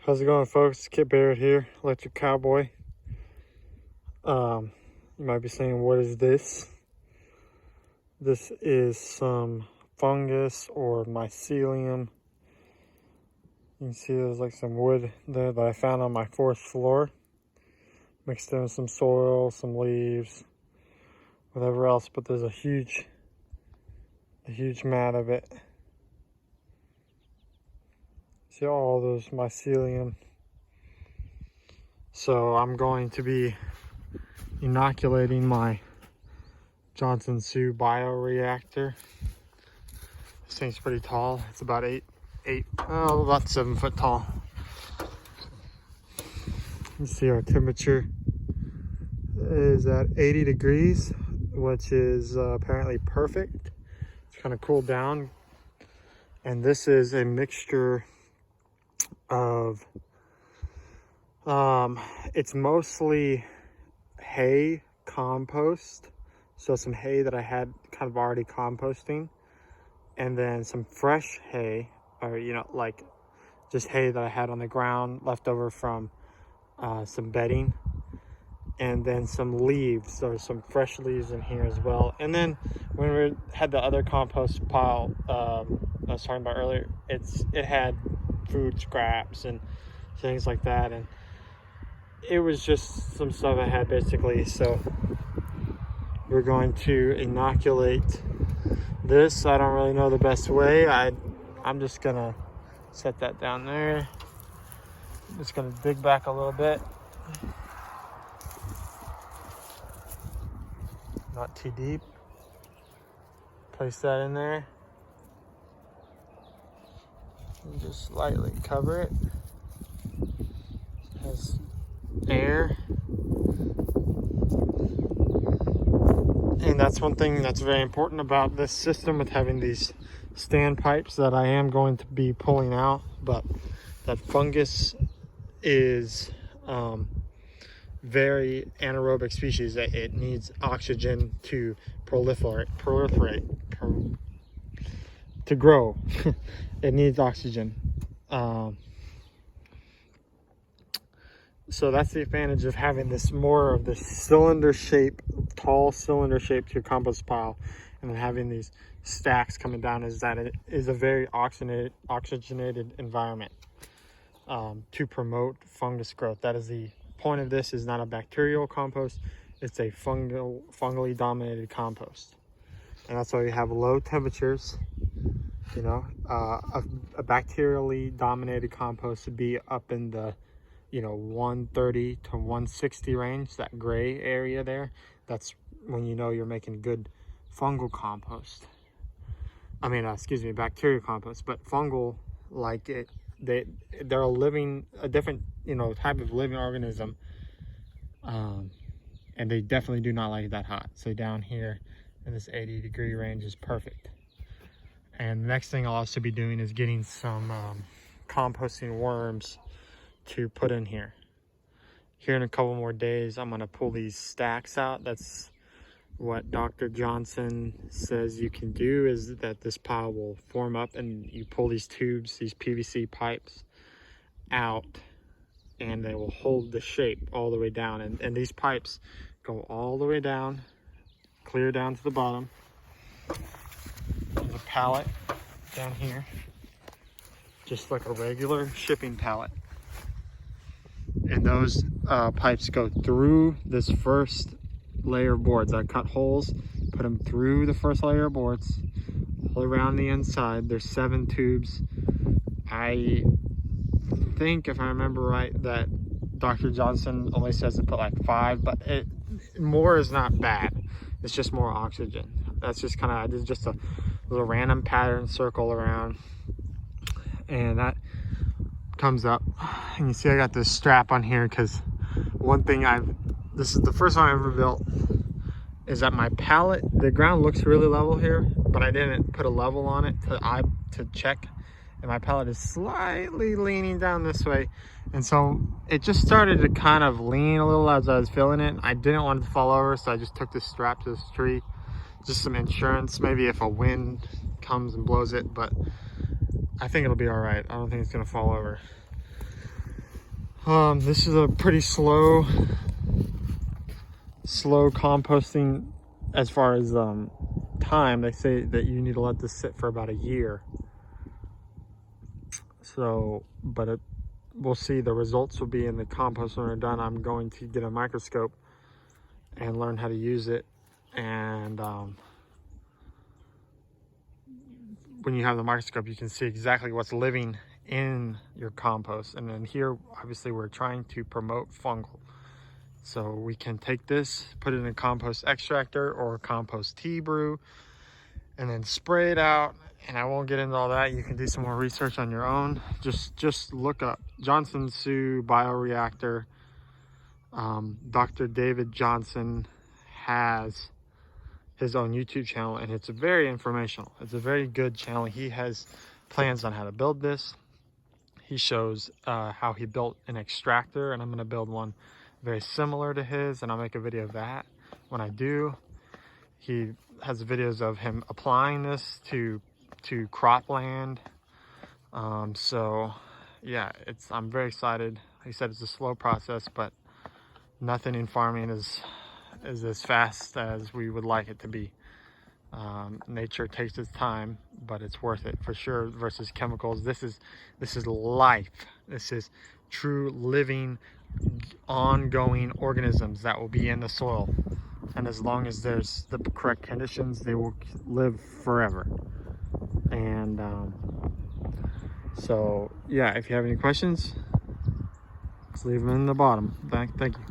How's it going, folks? Kit Barrett here, Electric Cowboy. You might be saying, what is this? This is some fungus or mycelium. You can see there's like some wood there that I found on my fourth floor. Mixed in with some soil, some leaves, whatever else, but there's a huge mat of it. See all those mycelium. So I'm going to be inoculating my Johnson Sioux Bioreactor. This thing's pretty tall. It's about about 7 foot tall. You see our temperature is at 80 degrees, which is apparently perfect. It's kind of cooled down. And this is a mixture of, it's mostly hay compost. So some hay that I had kind of already composting, and then some fresh hay, or like just hay that I had on the ground left over from some bedding, and then some leaves, or some fresh leaves in here as well. And then when we had the other compost pile I was talking about earlier, it had food scraps and things like that, and it was just some stuff I had basically. So we're going to inoculate this. I don't really know the best way. I'm just gonna set that down there. I'm just gonna dig back a little bit, not too deep. Place that in there and just lightly cover it. It has air, and that's one thing that's very important about this system with having these stand pipes that I am going to be pulling out. But that fungus is very anaerobic species. It needs oxygen to proliferate to grow. It needs oxygen. So that's the advantage of having this more of this cylinder shape, tall cylinder shape to your compost pile, and then having these stacks coming down, is that it is a very oxygenated environment to promote fungus growth. That is the point of this. Is not a bacterial compost, it's a fungally dominated compost. And that's why you have low temperatures. A bacterially dominated compost would be up in the 130 to 160 range, that gray area there. That's when you're making good fungal compost. Bacterial compost. But fungal, they're a different type of living organism, and they definitely do not like that hot. So down here in this 80 degree range is perfect. And the next thing I'll also be doing is getting some composting worms to put in here. Here in a couple more days, I'm gonna pull these stacks out. That's what Dr. Johnson says you can do, is that this pile will form up, and you pull these tubes, these PVC pipes out, and they will hold the shape all the way down. And these pipes go all the way down, clear down to the bottom. There's a pallet down here, just like a regular shipping pallet. And those pipes go through this first layer of boards. I cut holes, put them through the first layer of boards, all around the inside. There's 7 tubes. I think, if I remember right, that Dr. Johnson only says to put like 5, but more is not bad. It's just more oxygen. That's just I did just a little random pattern circle around, and that comes up. And you see I got this strap on here because one thing this is the first one I ever built, is that my pallet, the ground looks really level here, but I didn't put a level on it to check, and my pallet is slightly leaning down this way, and so it just started to kind of lean a little as I was filling it. I didn't want it to fall over, so I just took this strap to this tree, just some insurance, maybe if a wind comes and blows it, but I think it'll be all right. I don't think it's gonna fall over. This is a pretty slow composting as far as time. They say that you need to let this sit for about a year. So, but we'll see. The results will be in the compost when they're done. I'm going to get a microscope and learn how to use it. And when you have the microscope, you can see exactly what's living in your compost. And then here, obviously, we're trying to promote fungal. So we can take this, put it in a compost extractor or a compost tea brew, and then spray it out. And I won't get into all that. You can do some more research on your own. Just look up Johnson Sioux Bioreactor. Dr. David Johnson has his own YouTube channel, and it's very informational. It's a very good channel. He has plans on how to build this. He shows how he built an extractor, and I'm going to build one very similar to his, and I'll make a video of that when I do. He has videos of him applying this to cropland. So yeah, I'm very excited. He said it's a slow process, but nothing in farming is as fast as we would like it to be. Nature takes its time, but it's worth it for sure versus chemicals. This is life. This is true living, ongoing organisms that will be in the soil, and as long as there's the correct conditions, they will live forever. And so yeah, if you have any questions, just leave them in the bottom. Thank you.